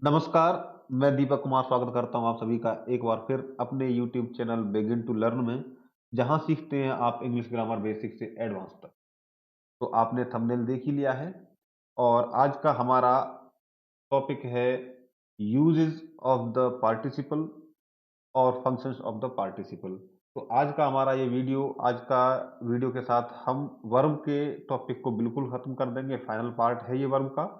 नमस्कार, मैं दीपक कुमार स्वागत करता हूँ आप सभी का एक बार फिर अपने YouTube channel begin to learn में, जहाँ सीखते हैं आप इंग्लिश ग्रामर बेसिक से एडवांस तक। तो आपने थंबनेल देख ही लिया है और आज का हमारा टॉपिक है यूजेस ऑफ द पार्टिसिपल और फंक्शंस ऑफ द पार्टिसिपल। तो आज का वीडियो के साथ हम वर्ब के टॉपिक को बिल्कुल खत्म कर देंगे, फाइनल पार्ट है ये वर्ब का।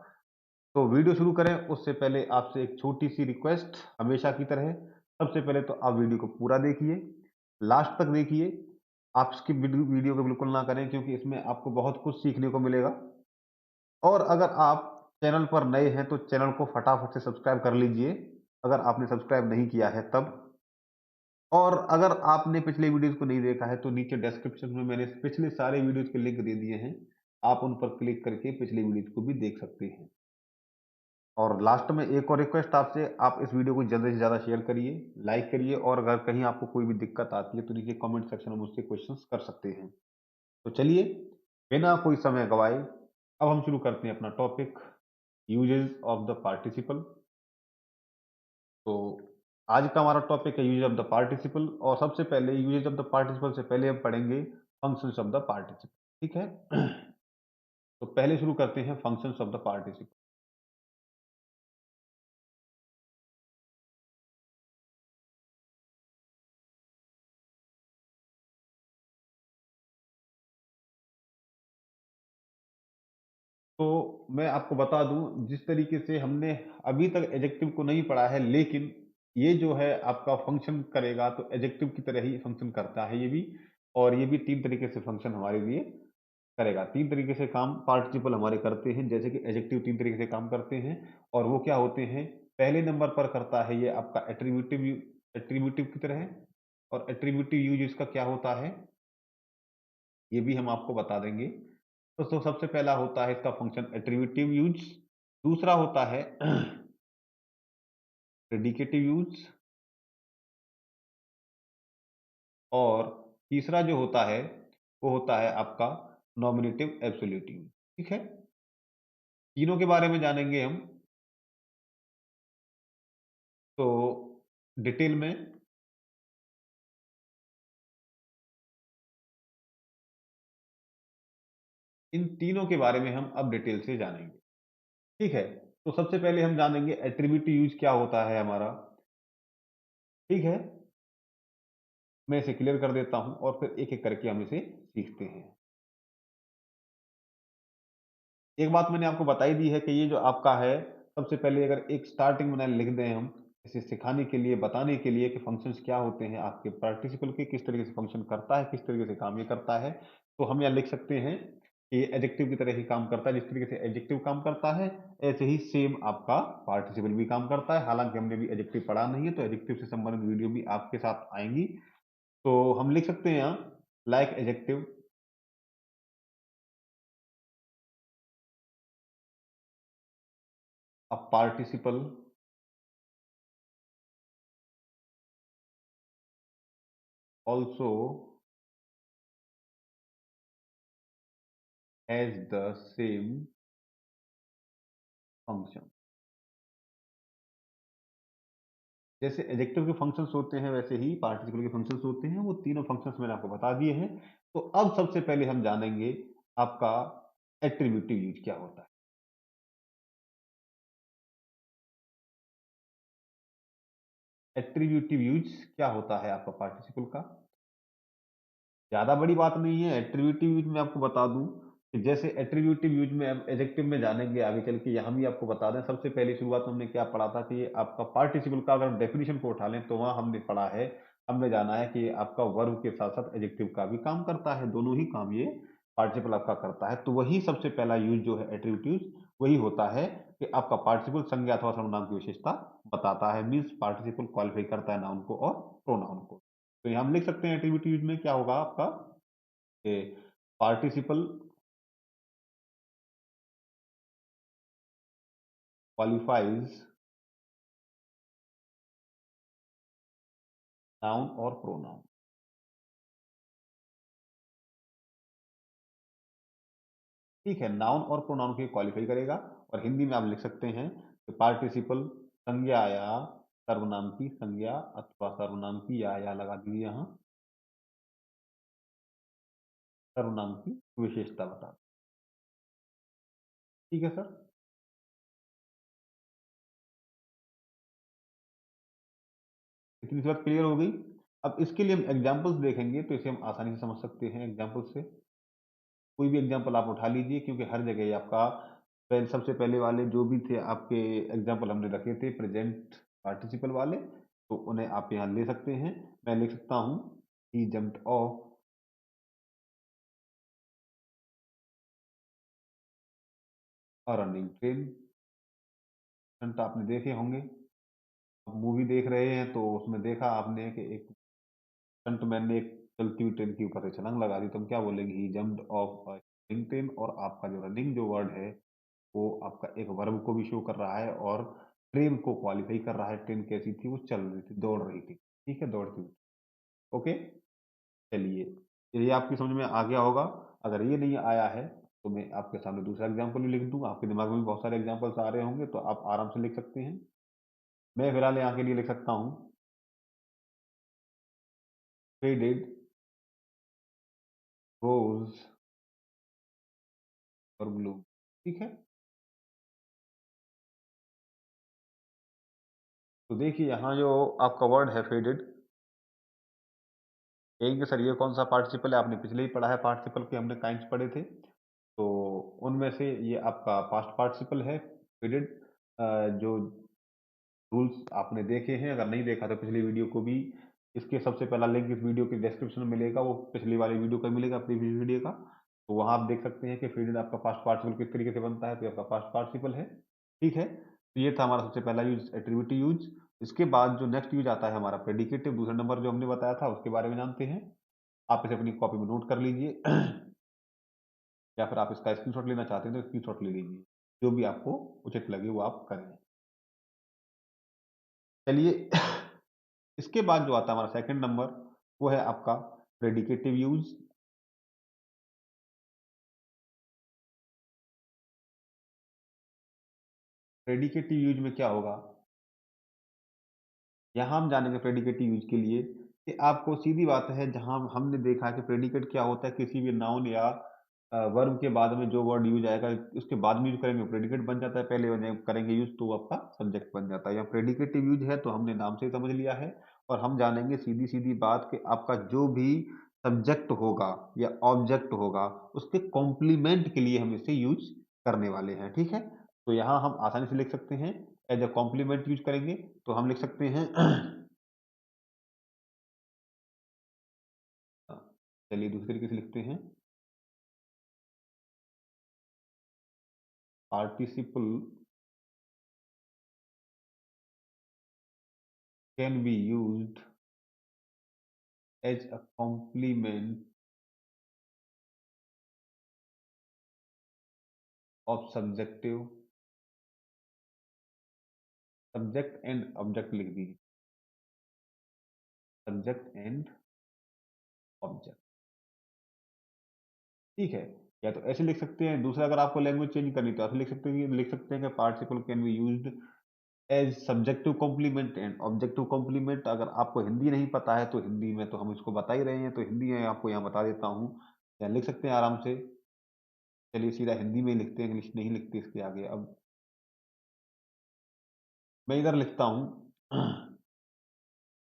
तो वीडियो शुरू करें उससे पहले आपसे एक छोटी सी रिक्वेस्ट, हमेशा की तरह। सबसे पहले तो आप वीडियो को पूरा देखिए, लास्ट तक देखिए। आप स्किप वीडियो को बिल्कुल ना करें क्योंकि इसमें आपको बहुत कुछ सीखने को मिलेगा। और अगर आप चैनल पर नए हैं तो चैनल को फटाफट से सब्सक्राइब कर लीजिए, अगर आपने सब्सक्राइब नहीं किया है तब। और अगर आपने पिछले वीडियोस को नहीं देखा है तो नीचे डिस्क्रिप्शन में मैंने पिछले सारे वीडियोस के लिंक दे दिए हैं, आप उन पर क्लिक करके पिछले वीडियोस को भी देख सकते हैं। और लास्ट में एक और रिक्वेस्ट आपसे, आप इस वीडियो को ज़्यादा से ज़्यादा शेयर करिए, लाइक करिए, और अगर कहीं आपको कोई भी दिक्कत आती है तो नीचे कमेंट सेक्शन में मुझसे क्वेश्चंस कर सकते हैं। तो चलिए, बिना कोई समय गवाए अब हम शुरू करते हैं अपना topic, uses of the participle. तो आज का हमारा टॉपिक है यूज ऑफ द पार्टिसिपल, और सबसे पहले यूजेस ऑफ द पार्टिसिपल से पहले हम पढ़ेंगे फंक्शंस ऑफ द पार्टिसिपल। ठीक है। तो पहले शुरू करते हैं फंक्शंस ऑफ द पार्टिसिपल। तो मैं आपको बता दूं, जिस तरीके से हमने अभी तक एडजेक्टिव को नहीं पढ़ा है, लेकिन ये जो है आपका फंक्शन करेगा तो एडजेक्टिव की तरह ही फंक्शन करता है ये भी। और ये भी तीन तरीके से फंक्शन हमारे लिए करेगा, तीन तरीके से काम पार्टिसिपल हमारे करते हैं। जैसे कि एडजेक्टिव तीन तरीके से काम करते हैं, और वो क्या होते हैं। पहले नंबर पर करता है ये आपका एट्रीब्यूटिव, एट्रीब्यूटिव की तरह। और एट्रीब्यूटिव यूज इसका क्या होता है ये भी हम आपको बता देंगे। तो सबसे पहला होता है इसका फंक्शन एट्रीब्यूटिव यूज, दूसरा होता है प्रेडिकेटिव यूज, और तीसरा जो होता है वो होता है आपका नॉमिनेटिव एब्सोल्यूट यूज। ठीक है, तीनों के बारे में जानेंगे हम। तो डिटेल में इन तीनों के बारे में हम अब डिटेल से जानेंगे। ठीक है, तो सबसे पहले हम जानेंगे एट्रीब्यूटिव यूज क्या होता है हमारा। ठीक है, मैं इसे क्लियर कर देता हूं और फिर एक एक करके हम इसे सीखते हैं। एक बात मैंने आपको बताई दी है कि ये जो आपका है, सबसे पहले अगर एक स्टार्टिंग में लिख दें हम, इसे सिखाने के लिए, बताने के लिए कि फंक्शंस क्या होते हैं आपके पार्टिसिपल के, किस तरीके से फंक्शन करता है, किस तरीके से काम ये करता है। तो हम यहाँ लिख सकते हैं कि एडजेक्टिव की तरह ही काम करता है। जिस तरीके से एडजेक्टिव काम करता है, ऐसे ही सेम आपका पार्टिसिपल भी काम करता है। हालांकि हमने भी एडजेक्टिव पढ़ा नहीं है, तो एडजेक्टिव से संबंधित वीडियो भी आपके साथ आएंगी। तो हम लिख सकते हैं यहाँ, like adjective, a participle also has the same function। जैसे एडजेक्टिव के फंक्शंस होते हैं वैसे ही पार्टिसिपल के फंक्शंस होते हैं। वो तीनों फंक्शंस मैंने आपको बता दिए हैं। तो अब सबसे पहले हम जानेंगे आपका एट्रीब्यूटिव यूज क्या होता है। एट्रीब्यूटिव यूज क्या होता है आपका पार्टिसिपल का, ज्यादा बड़ी बात नहीं है। एट्रीब्यूटिव यूज में आपको बता दूं कि जैसे एट्रीब्यूटिव यूज में हम एडजेक्टिव में जानेंगे आगे चल के, यहाँ भी आपको बता दें। सबसे पहली शुरुआत में हमने क्या पढ़ा था कि ये आपका पार्टिसिपल का अगर डेफिनेशन को उठा लें तो वहां हमने पढ़ा है, हमने जाना है कि ये आपका वर्ब के साथ साथ एडजेक्टिव का भी काम करता है, दोनों ही काम ये पार्टिसिपल आपका करता है। तो वही सबसे पहला यूज जो है एट्रीब्यूटिव, वही होता है कि आपका पार्टिसिपल संज्ञा अथवा सर्वनाम की विशेषता बताता है। मीन्स पार्टिसिपल क्वालिफाई करता है नाउन को और प्रोनाउन को। तो यहाँ हम लिख सकते हैं एट्रीब्यूटिव यूज में क्या होगा आपका, पार्टिसिपल क्वालिफाइज नाउन और प्रोनाउन। ठीक है, नाउन और प्रोनाउन को क्वालिफाई करेगा। और हिंदी में आप लिख सकते हैं कि पार्टिसिपल संज्ञा या सर्वनाम की संज्ञा अथवा सर्वनाम की या लगा दीजिए यहाँ, सर्वनाम की विशेषता बता। ठीक है सर? इतनी सी बात क्लियर हो गई? अब इसके लिए हम एग्ज़ाम्पल्स देखेंगे तो इसे हम आसानी से समझ सकते हैं एग्ज़ाम्पल से। कोई भी एग्ज़ाम्पल आप उठा लीजिए क्योंकि हर जगह ये आपका सबसे पहले वाले जो भी थे आपके एग्ज़ाम्पल हमने रखे थे प्रेज़ेंट पार्टिसिपल वाले, तो उन्हें आप यहाँ ले सकते हैं। मैं लिख सकता हूँ, he jumped off a running train. Stunt आपने देखे होंगे, आप मूवी देख रहे हैं तो उसमें देखा आपने कि एक स्टंटमैन ने एक चलती हुई ट्रेन के ऊपर से छलांग लगा दी, तो हम क्या बोलेंगे? He jumped off a running train. और आपका जो रनिंग जो वर्ड है वो आपका एक वर्ब को भी शो कर रहा है और ट्रेन को क्वालिफाई कर रहा है। ट्रेन कैसी थी? वो चल रही थी, दौड़ रही थी। ठीक है? दौड़ती हुई। ओके? चलिए, ये आपकी समझ में आ गया होगा। अगर ये नहीं आया है तो मैं आपके सामने दूसरा एग्जाम्पल भी लिख दूँ। आपके दिमाग में भी बहुत सारे एग्जाम्पल्स आ रहे होंगे तो आप आराम से लिख सकते हैं। मैं फिलहाल यहाँ के लिए लिख सकता हूँ, फेडेड रोज और ब्लू। ठीक है? तो देखिए यहाँ जो आपका वर्ड है फेडेड, कहेंगे सर ये कौन सा पार्टिसिपल है? आपने पिछले ही पढ़ा है पार्टिसिपल के, हमने काइंड्स पढ़े थे। तो उनमें से ये आपका पास्ट पार्टिसिपल है फेडेड। जो रूल्स आपने देखे हैं, अगर नहीं देखा तो पिछली वीडियो को भी, इसके सबसे पहला लिंक इस वीडियो के डिस्क्रिप्शन में मिलेगा, वो पिछली वाली वीडियो का मिलेगा, प्रीवियस वीडियो का। तो वहां आप देख सकते हैं कि फेडेड आपका पास्ट पार्टिसिपल किस तरीके से बनता है, तो ये आपका पास्ट पार्टिसिपल है। ठीक है? तो ये था हमारा सबसे पहला यूज, एट्रीब्यूटिव यूज। इसके बाद जो नेक्स्ट यूज आता है हमारा प्रेडिकेटिव, दूसरा नंबर जो हमने बताया था उसके बारे में जानते हैं। आप इसे अपनी कॉपी में नोट कर लीजिए या फिर आप इसका स्क्रीनशॉट लेना चाहते हैं तो स्क्रीनशॉट ले लीजिए। जो भी आपको उचित लगे वो आप करें। चलिए इसके बाद जो आता है हमारा सेकंड नंबर, वो है आपका प्रेडिकेटिव यूज। प्रेडिकेटिव यूज में क्या होगा? यहाँ हम जानेंगे प्रेडिकेटिव यूज के लिए कि आपको सीधी बात है, जहाँ हमने देखा है कि प्रेडिकेट क्या होता है, किसी भी नाउन या वर्ब के बाद में जो वर्ड यूज आएगा उसके बाद में यूज करेंगे प्रेडिकेट बन जाता है, पहले करेंगे यूज तो वो आपका सब्जेक्ट बन जाता है। या प्रेडिकेटिव यूज है तो हमने नाम से ही समझ लिया है। और हम जानेंगे सीधी सीधी बात कि आपका जो भी सब्जेक्ट होगा या ऑब्जेक्ट होगा उसके कॉम्प्लीमेंट के लिए हम इसे यूज करने वाले हैं। ठीक है? तो यहाँ हम आसानी से लिख सकते हैं, एज अ कॉम्प्लीमेंट यूज करेंगे तो हम लिख सकते हैं चलिए दूसरे तरीके से लिखते हैं, participle can be used as a complement of subjective, subject and object लिख दीजिए, सब्जेक्ट एंड ऑब्जेक्ट। ठीक है? या तो ऐसे लिख सकते हैं, दूसरा अगर आपको लैंग्वेज चेंज करनी तो ऐसे लिख सकते हैं कि participle can be used as subjective complement and objective complement. अगर आपको हिंदी नहीं पता है तो हिंदी में तो हम इसको बता ही रहे हैं, तो हिंदी में आपको यहाँ बता देता हूँ, या लिख सकते हैं आराम से। चलिए सीधा हिंदी में ही लिखते हैं, इंग्लिश नहीं लिखते इसके आगे। अब मैं इधर लिखता हूँ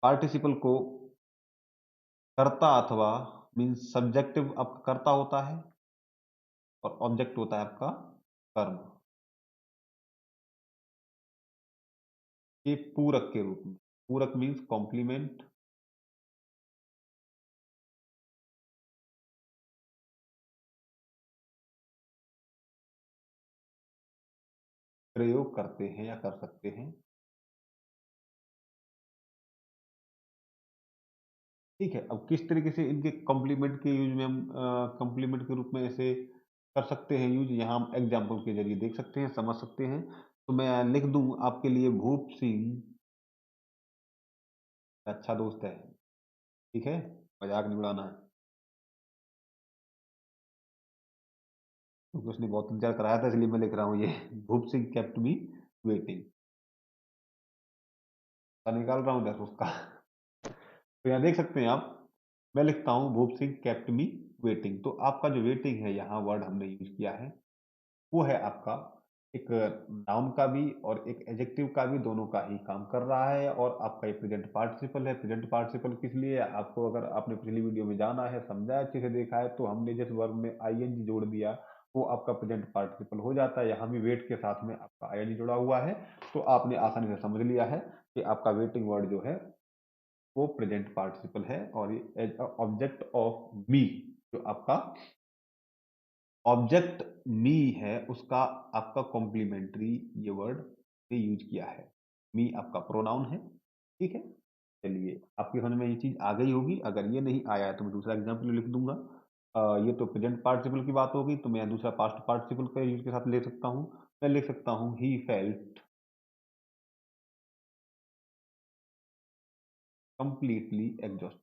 पार्टिसिपल को कर्ता अथवा मीन्स सब्जेक्टिव आपका कर्ता होता है और ऑब्जेक्ट होता है आपका कर्म, ये पूरक के रूप में। पूरक मीन्स कॉम्प्लीमेंट प्रयोग करते हैं या कर सकते हैं। ठीक है? अब किस तरीके से इनके कॉम्प्लीमेंट के यूज में हम कॉम्प्लीमेंट के रूप में ऐसे कर सकते हैं यूज, यहाँ हम एग्जाम्पल के जरिए देख सकते हैं, समझ सकते हैं। तो मैं लिख दूं आपके लिए, भूप सिंह अच्छा दोस्त है। ठीक है? मजाक नहीं उड़ाना है, क्योंकि उसने बहुत इंतजार कराया था इसलिए मैं लिख रहा हूँ ये भूप सिंह केप्ट मी वेटिंग। निकाल रहा हूँ इधर उसका। तो यहाँ देख सकते हैं आप, मैं लिखता हूँ भूप सिंह केप्ट मी वेटिंग। तो आपका जो वेटिंग है यहाँ वर्ड हमने यूज किया है, वो है आपका एक नाउन का भी और एक एडजेक्टिव का भी, दोनों का ही काम कर रहा है। और आपका ये प्रेजेंट पार्टिसिपल है। प्रेजेंट पार्टिसिपल किस लिए है? आपको अगर आपने पिछली वीडियो में जाना है, समझा है, अच्छे से देखा है, तो हमने जिस वर्ब में आईएनजी जोड़ दिया वो आपका प्रेजेंट पार्टिसिपल हो जाता है। यहाँ भी वेट के साथ में आपका आईएनजी जुड़ा हुआ है, तो आपने आसानी से समझ लिया है कि आपका वेटिंग वर्ड जो है वो प्रेजेंट पार्टिसिपल है। और ये एज ऑब्जेक्ट ऑफ मी, जो आपका ऑब्जेक्ट मी है, उसका आपका कॉम्प्लीमेंट्री ये वर्ड ने यूज किया है। मी आपका प्रोनाउन है, ठीक है। चलिए, आपकी समझ में ये चीज आ गई होगी। अगर ये नहीं आया है तो मैं दूसरा एग्जाम्पल लिख दूंगा। ये तो प्रेजेंट पार्टिसिपल की बात होगी, तो मैं दूसरा पास्ट पार्टिसिपल का यूज के साथ ले सकता हूँ। मैं लिख सकता हूँ ही फेल्ट कंप्लीटली एग्जॉस्ट,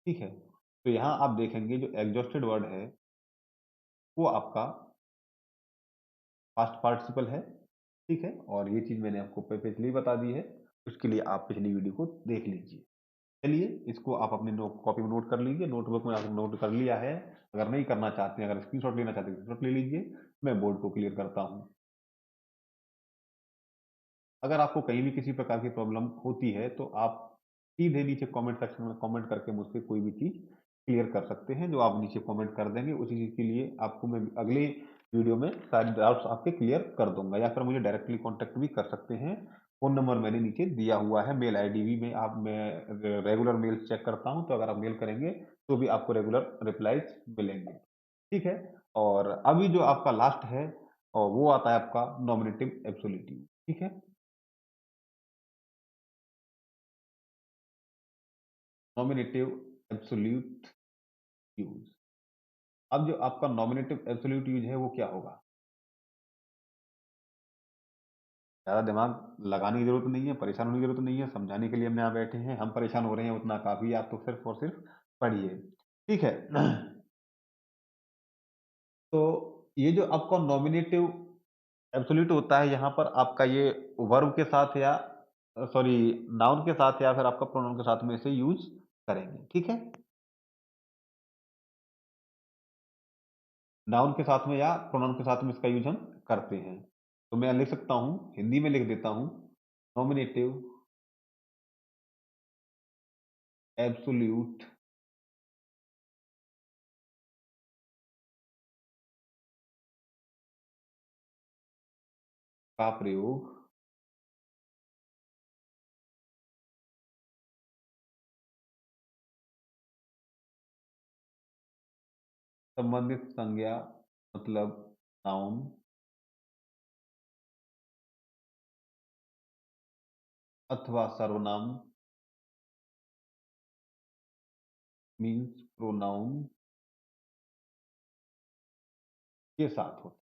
ठीक है। तो यहाँ आप देखेंगे जो एग्जॉस्टेड वर्ड है वो आपका पास्ट पार्टिसिपल है, ठीक है। और ये चीज मैंने आपको पिछले ही बता दी है, उसके लिए आप पिछली वीडियो को देख लीजिए। चलिए, इसको आप अपने कॉपी में नोट कर लीजिए। नोटबुक में आपने नोट कर लिया है, अगर नहीं करना चाहते हैं, अगर स्क्रीनशॉट लेना चाहते हैं स्क्रीनशॉट ले लीजिए। मैं बोर्ड को क्लियर करता हूँ। अगर आपको कहीं भी किसी प्रकार की प्रॉब्लम होती है तो आप सीधे नीचे कमेंट सेक्शन में कमेंट करके मुझसे कोई भी चीज क्लियर कर सकते हैं। जो आप नीचे कमेंट कर देंगे उसी चीज के लिए आपको मैं अगले वीडियो में सारे डाउट्स आपके क्लियर कर दूंगा। या फिर मुझे डायरेक्टली कांटेक्ट भी कर सकते हैं। फोन नंबर मैंने नीचे दिया हुआ है, मेल आईडी भी में आप, मैं रेगुलर मेल चेक करता हूं, तो अगर आप मेल करेंगे तो भी आपको रेगुलर रिप्लाईज मिलेंगे, ठीक है। और अभी जो आपका लास्ट है, और वो आता है आपका नॉमिनेटिव एब्सोल्यूटिव, ठीक है। Nominative absolute use. अब जो आपका नॉमिनेटिव एब्सोल्यूट यूज है वो क्या होगा? ज्यादा दिमाग लगाने की जरूरत नहीं है, परेशान होने की जरूरत नहीं है, समझाने के लिए हम यहाँ बैठे हैं। हम परेशान हो रहे हैं उतना काफी है, आप तो सिर्फ और सिर्फ पढ़िए, ठीक है। तो ये जो आपका नॉमिनेटिव एब्सोल्यूट होता है, यहाँ पर आपका ये वर्ब के साथ या सॉरी नाउन के साथ या फिर आपका प्रोनाउन के साथ में इसे यूज करेंगे, ठीक है। नाउन के साथ में या प्रोनाउन के साथ में इसका यूज हम करते हैं। तो मैं लिख सकता हूं, हिंदी में लिख देता हूं, नॉमिनेटिव एब्सोल्यूट का प्रयोग संबंधित संज्ञा मतलब नाउन अथवा सर्वनाम मीन्स प्रोनाउन के साथ होता है।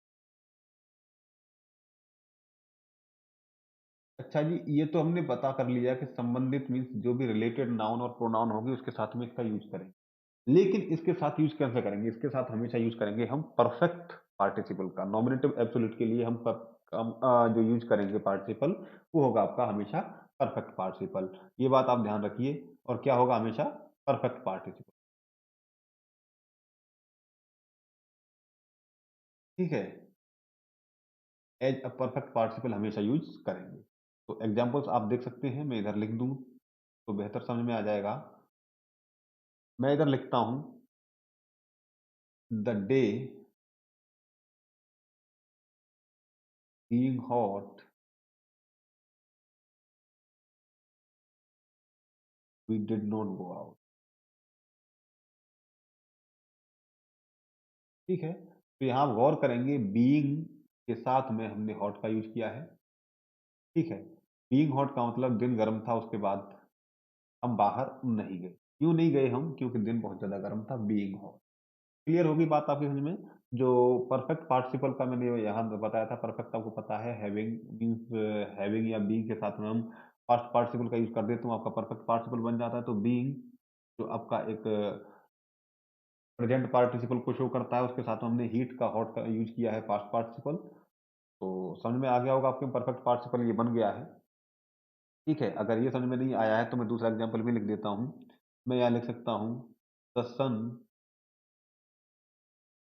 अच्छा जी, ये तो हमने पता कर लिया कि संबंधित मीन्स जो भी रिलेटेड नाउन और प्रोनाउन होगी उसके साथ में इसका यूज करें। लेकिन इसके साथ यूज कैसे करेंगे? इसके साथ हमेशा यूज करेंगे हम परफेक्ट पार्टिसिपल का। नॉमिनेटिव एब्सोल्यूट के लिए जो यूज करेंगे पार्टिसिपल, वो होगा आपका हमेशा परफेक्ट पार्टिसिपल। ये बात आप ध्यान रखिए। और क्या होगा? हमेशा परफेक्ट पार्टिसिपल, ठीक है। एज अ परफेक्ट पार्टिसिपल हमेशा यूज करेंगे। तो एग्जांपल्स आप देख सकते हैं, मैं इधर लिख दूं तो बेहतर समझ में आ जाएगा। मैं इधर लिखता हूं, the day being hot we did not go out, ठीक है। तो यहाँ आप गौर करेंगे, बीइंग के साथ में हमने हॉट का यूज किया है, ठीक है। बीइंग हॉट का मतलब दिन गर्म था, उसके बाद हम बाहर नहीं गए। क्यों नहीं गए हम? क्योंकि दिन बहुत ज्यादा गर्म था, बीइंग हॉट। क्लियर होगी बात आपकी समझ में? जो परफेक्ट पार्टिसिपल का मैंने यहाँ बताया था, परफेक्ट आपको पता है, हैविंग मीन्स हैविंग या बीइंग के साथ में हम पास्ट पार्टिसिपल का यूज कर देते, तो आपका परफेक्ट पार्टिसिपल बन जाता है। तो बीइंग जो आपका एक प्रेजेंट पार्टिसिपल को शो करता है, उसके साथ में हमने हीट का हॉट का यूज किया है पास्ट पार्टिसिपल। तो समझ में आ गया होगा आपके परफेक्ट पार्टिसिपल ये बन गया है। ठीक है, अगर ये समझ में नहीं आया है तो मैं दूसरा एग्ज़ाम्पल भी लिख देता हूँ। मैं यहाँ लिख सकता हूँ the sun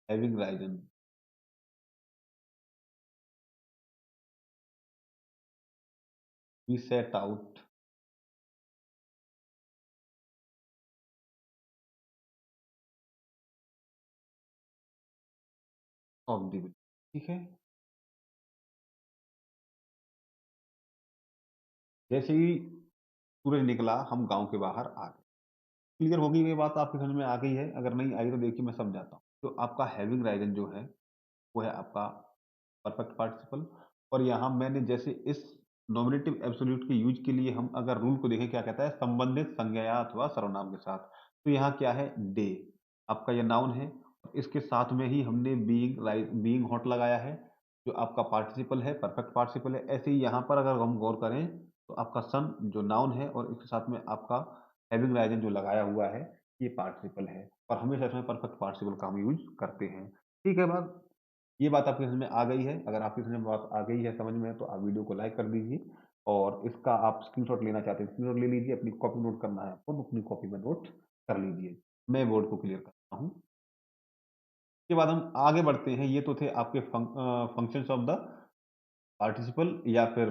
having risen, we set out of the village. ठीक है? जैसे ही सूरज निकला हम गाँव के बाहर आ गए। क्लियर होगी ये बात आपकी समझ में आ गई है? अगर नहीं आई तो देखिए मैं समझाता हूँ। तो आपका हैविंग राइज़न जो है वो है आपका परफेक्ट पार्टिसिपल और यहाँ मैंने जैसे इस नॉमिनेटिव एब्सोल्यूट के यूज़ के लिए हम अगर रूल को देखें क्या कहता है संबंधित संज्ञा या अथवा सर्वनाम के साथ। तो यहाँ क्या है डे आपका ये नाउन है। इसके साथ में ही हमने बीइंग हॉट लगाया है जो आपका पार्टिसिपल है परफेक्ट पार्टिसिपल है। ऐसे ही यहाँ पर अगर हम गौर करें तो आपका सन जो नाउन है और इसके साथ में आपका हैविंग राइजन जो लगाया हुआ है ये पार्टिसिपल है और हमेशा इसमें परफेक्ट पार्टिसिपल का हम यूज़ करते हैं। ठीक है बात? ये बात आपकी समझ में आ गई है? अगर आपकी समझ में बात आ गई है समझ में तो आप वीडियो को लाइक कर दीजिए और इसका आप स्क्रीनशॉट लेना चाहते हैं स्क्रीनशॉट ले लीजिए, अपनी कॉपी नोट करना है आपको तो अपनी कॉपी में नोट कर लीजिए। मैं बोर्ड को क्लियर करता हूँ। इसके बाद हम आगे बढ़ते हैं, ये तो थे आपके फंक्शंस ऑफ द पार्टिसिपल या फिर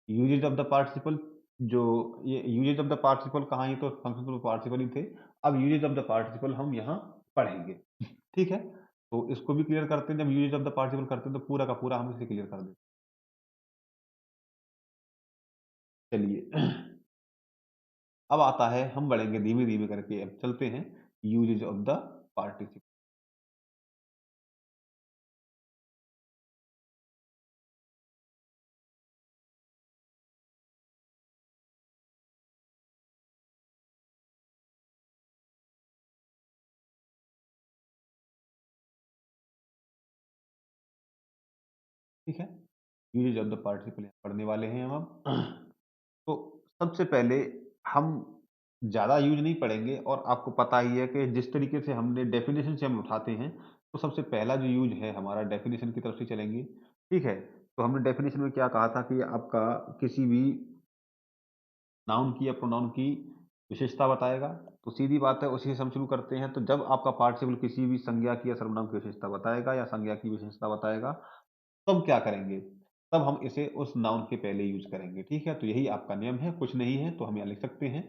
यूजेज ऑफ द पार्टिसिपल। जो ये यूजेज ऑफ द पार्टिसिपल कहाँ, ये तो फंक्शंस ऑफ पार्टिसिपल ही थे। अब यूजेज ऑफ द पार्टिसिपल हम यहाँ पढ़ेंगे। ठीक है? तो इसको भी क्लियर करते हैं, जब यूजेज ऑफ द पार्टिसिपल करते हैं तो पूरा का पूरा हम इसे क्लियर कर देते हैं। चलिए अब आता है, हम बढ़ेंगे धीमे-धीमे करके, अब चलते हैं यूजेज ऑफ द पार्टिसिपल। ठीक है? यूजेज ऑफ द पार्टिसिपल पढ़ने वाले हैं हम अब। तो सबसे पहले हम ज़्यादा यूज़ नहीं पढ़ेंगे और आपको पता ही है कि जिस तरीके से हमने डेफ़िनेशन से हम उठाते हैं, तो सबसे पहला जो यूज़ है हमारा डेफ़िनेशन की तरफ से चलेंगे। ठीक है? तो हमने डेफ़िनेशन में क्या कहा था कि आपका किसी भी नाउन की या प्रोनाउन की विशेषता बताएगा। तो सीधी बात है उसी से हम शुरू करते हैं। तो जब आपका पार्टिसिपल किसी भी संज्ञा की या सर्वनाम की विशेषता बताएगा या संज्ञा की विशेषता बताएगा, तब क्या करेंगे? तब हम इसे उस नाउन के पहले यूज़ करेंगे। ठीक है? तो यही आपका नियम है, कुछ नहीं है तो हम यहाँ लिख सकते हैं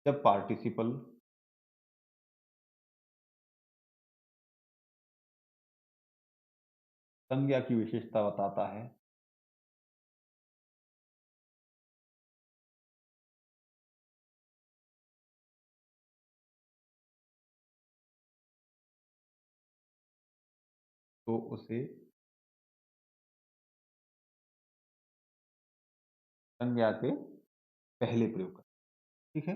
जब पार्टिसिपल संज्ञा की विशेषता बताता है तो उसे संज्ञा के पहले प्रयोग करें। ठीक है?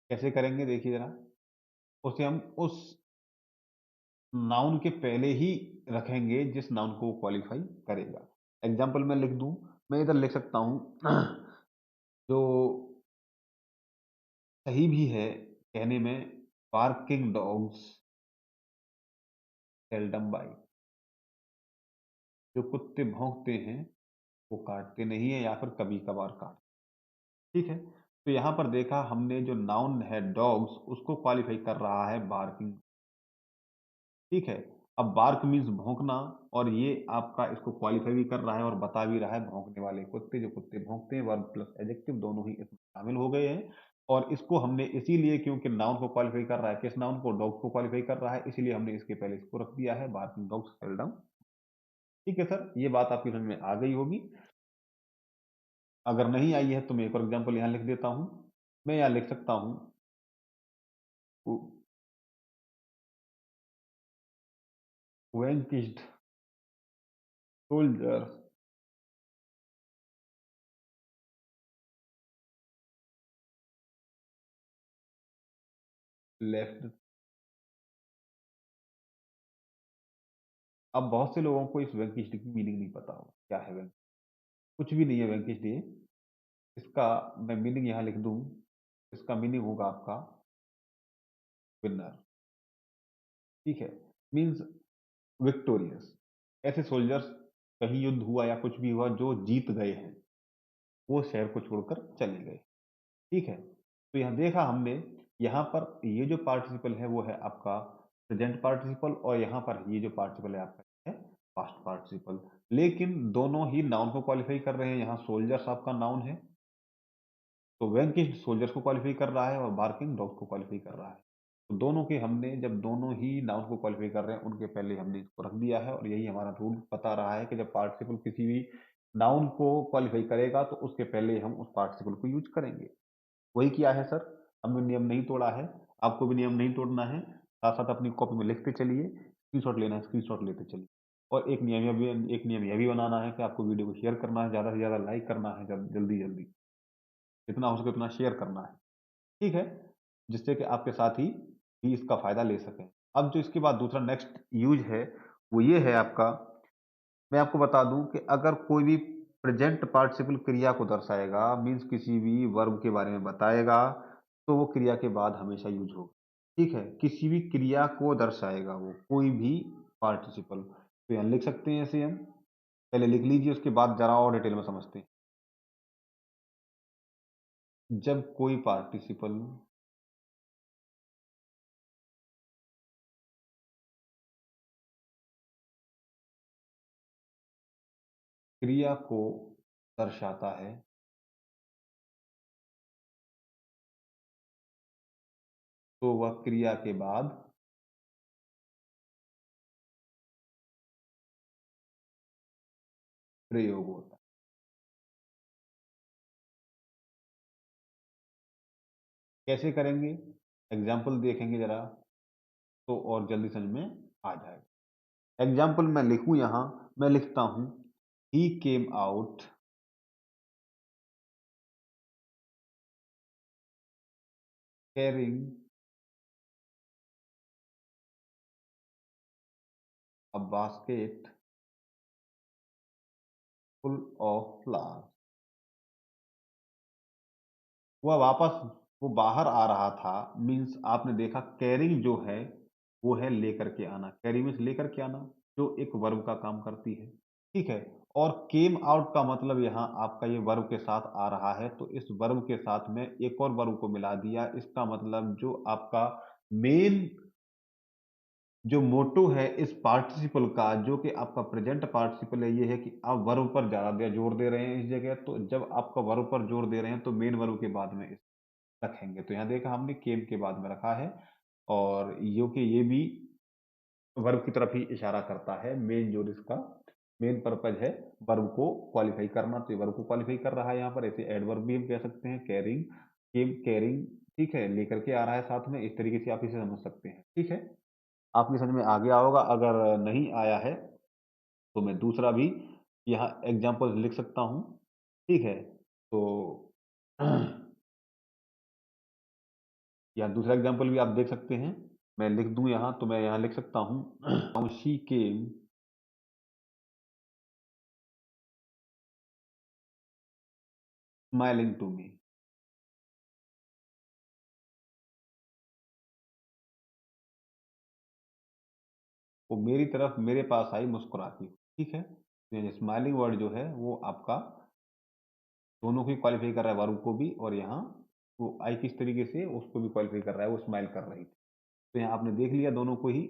कैसे करेंगे देखिए ज़रा, उसे हम उस नाउन के पहले ही रखेंगे जिस नाउन को वो क्वालीफाई करेगा। एग्ज़ाम्पल मैं लिख दूँ, मैं इधर लिख सकता हूँ जो सही भी है कहने में, बार्किंग डॉग्स सेल्डम बाइट। जो कुत्ते भौंकते हैं वो काटते नहीं है या फिर कभी-कभार काटते हैं। ठीक है? तो यहाँ पर देखा हमने जो नाउन है डॉग्स उसको क्वालीफाई कर रहा है बार्किंग। ठीक है? अब बार्क मीन्स भौंकना और ये आपका इसको क्वालीफाई भी कर रहा है और बता भी रहा है भौंकने वाले कुत्ते, जो कुत्ते भौंकते हैं वर्ब प्लस एडजेक्टिव दोनों ही इसमें शामिल हो गए हैं। और इसको हमने इसीलिए क्योंकि नाउन को क्वालीफाई कर रहा है, किस नाउन को? डॉग्स को क्वालीफाई कर रहा है, इसीलिए हमने इसके पहले इसको रख दिया है बार्किंग डॉग्स सेल्डम। ठीक है सर? ये बात आपकी समझ में आ गई होगी। अगर नहीं आई है तो मैं एक और एग्ज़ाम्पल यहाँ लिख देता हूँ। मैं यहाँ लिख सकता हूँ व vanquished soldiers left। अब बहुत से लोगों को इस vanquished की मीनिंग नहीं पता होगा। क्या है vanquished? कुछ भी नहीं है vanquished ये। इसका मैं मीनिंग यहाँ लिख दूँ, इसका मीनिंग होगा आपका विनर, ठीक है? Means victorious. ऐसे सोल्जर्स कहीं युद्ध हुआ या कुछ भी हुआ जो जीत गए हैं, वो शहर को छोड़कर चले गए, ठीक है? तो यहाँ देखा हमने, यहाँ पर ये जो पार्टिसिपल है वो है आपका प्रेजेंट पार्टिसिपल और यहाँ पर ये जो पार्टिसिपल है आपका है पास्ट पार्टिसिपल। लेकिन दोनों ही नाउन को क्वालिफाई कर रहे हैं, यहाँ सोल्जर्स आपका नाउन है, तो वैंकिश्ड सोल्जर्स को क्वालिफाई कर रहा है और बार्किंग डॉग्स को क्वालिफाई कर रहा है। तो दोनों के हमने जब दोनों ही नाउन को क्वालिफाई कर रहे हैं, उनके पहले हमने इसको रख दिया है और यही हमारा रूल बता रहा है कि जब पार्टिसिपल किसी भी नाउन को क्वालिफाई करेगा तो उसके पहले हम उस पार्टिसिपल को यूज करेंगे। वही किया है सर, हमने नियम नहीं तोड़ा है, आपको भी नियम नहीं तोड़ना है। साथ-साथ अपनी कॉपी में लिखते चलिए, स्क्रीनशॉट लेना है स्क्रीनशॉट लेते चलिए। और एक नियम यह भी बनाना है कि आपको वीडियो को शेयर करना है, ज़्यादा से ज़्यादा लाइक करना है, जल्दी-जल्दी, जितना हो सके उतना शेयर करना है, ठीक है? जिससे कि आपके साथी भी इसका फ़ायदा ले सकें। अब जो इसके बाद दूसरा नेक्स्ट यूज़ है, वो ये है आपका, मैं आपको बता दूँ कि अगर कोई भी प्रेज़ेंट पार्टिसिपल क्रिया को दर्शाएगा, मीन्स किसी भी वर्ब के बारे में बताएगा, तो वो क्रिया के बाद हमेशा यूज़ होगा, ठीक है? किसी भी क्रिया को दर्शाएगा वो, कोई भी पार्टिसिपल। तो यहाँ लिख सकते हैं इसे हम, पहले लिख लीजिए उसके बाद ज़रा और डिटेल में समझते हैं। जब कोई पार्टिसिपल क्रिया को दर्शाता है, तो वह क्रिया के बाद प्रयोग होता है। कैसे करेंगे? एग्ज़ाम्पल देखेंगे ज़रा, तो और जल्दी समझ में आ जाएगा। एग्ज़ाम्पल मैं लिखूँ यहाँ, मैं लिखता हूँ, he came out carrying a basket full of flowers. वह वापस वो बाहर आ रहा था, मीन्स आपने देखा कैरिंग जो है, वो है लेकर के आना। कैरी मीन्स लेकर के आना, जो एक वर्ब का काम करती है, ठीक है? और केम आउट का मतलब यहाँ आपका ये वर्ब के साथ आ रहा है, तो इस वर्ब के साथ में एक और वर्ब को मिला दिया। इसका मतलब जो आपका मेन जो मोटो है इस पार्टिसिपल का, जो कि आपका प्रेजेंट पार्टिसिपल है, ये है कि आप वर्ब पर ज़्यादा जोर दे रहे हैं इस जगह। तो जब आपका वर्ब पर जोर दे रहे हैं, तो मेन वर्ब के बाद में रखेंगे। तो यहाँ देखा हमने केम के बाद में रखा है और यो कि ये भी वर्ब की तरफ ही इशारा करता है। मेन जो इसका मेन पर्पज़ है वर्ब को क्वालीफाई करना, तो ये वर्ब को क्वालीफाई कर रहा है यहाँ पर। ऐसे एडवर्ब भी हम कह सकते हैं, कैरिंग, केम कैरिंग, ठीक है? लेकर के आ रहा है साथ में, इस तरीके से आप इसे समझ सकते हैं, ठीक है? आपकी समझ में आ गया होगा, अगर नहीं आया है तो मैं दूसरा भी यहाँ एग्ज़ाम्पल लिख सकता हूँ, ठीक है? तो या दूसरा एग्ज़ाम्पल भी आप देख सकते हैं। मैं लिख दूँ यहाँ, तो मैं यहाँ लिख सकता हूँ, she came smiling to me. वो मेरी तरफ मेरे पास आई मुस्कुराती हुई, ठीक है? तो ये स्माइलिंग वर्ड जो है वो आपका दोनों को ही क्वालीफाई कर रहा है, वर्ब को भी, और यहाँ वो आई किस तरीके से उसको भी क्वालीफाई कर रहा है, वो स्माइल कर रही थी। तो यहाँ आपने देख लिया दोनों को ही,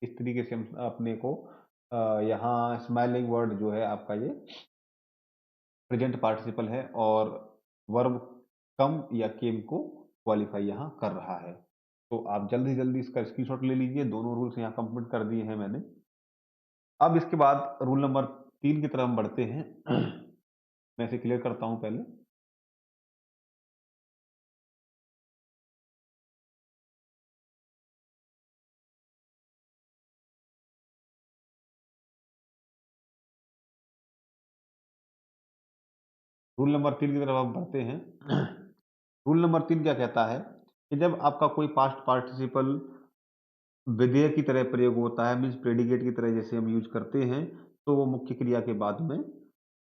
इस तरीके से हम अपने को यहाँ स्माइलिंग वर्ड जो है आपका ये प्रेजेंट पार्टिसिपल है और वर्ब कम या केम को क्वालीफाई यहाँ कर रहा है। तो आप जल्दी-जल्दी इसका स्क्रीनशॉट ले लीजिए, दोनों रूल्स यहाँ कंप्लीट कर दिए हैं मैंने। अब इसके बाद रूल नंबर 3 की तरफ हम बढ़ते हैं। मैं इसे क्लियर करता हूँ पहले। रूल नंबर 3 की तरफ हम बढ़ते हैं। रूल नंबर 3 क्या कहता है कि जब आपका कोई पास्ट पार्टिसिपल विधेय की तरह प्रयोग होता है, मीन्स प्रेडिकेट की तरह जैसे हम यूज़ करते हैं, तो वो मुख्य क्रिया के बाद में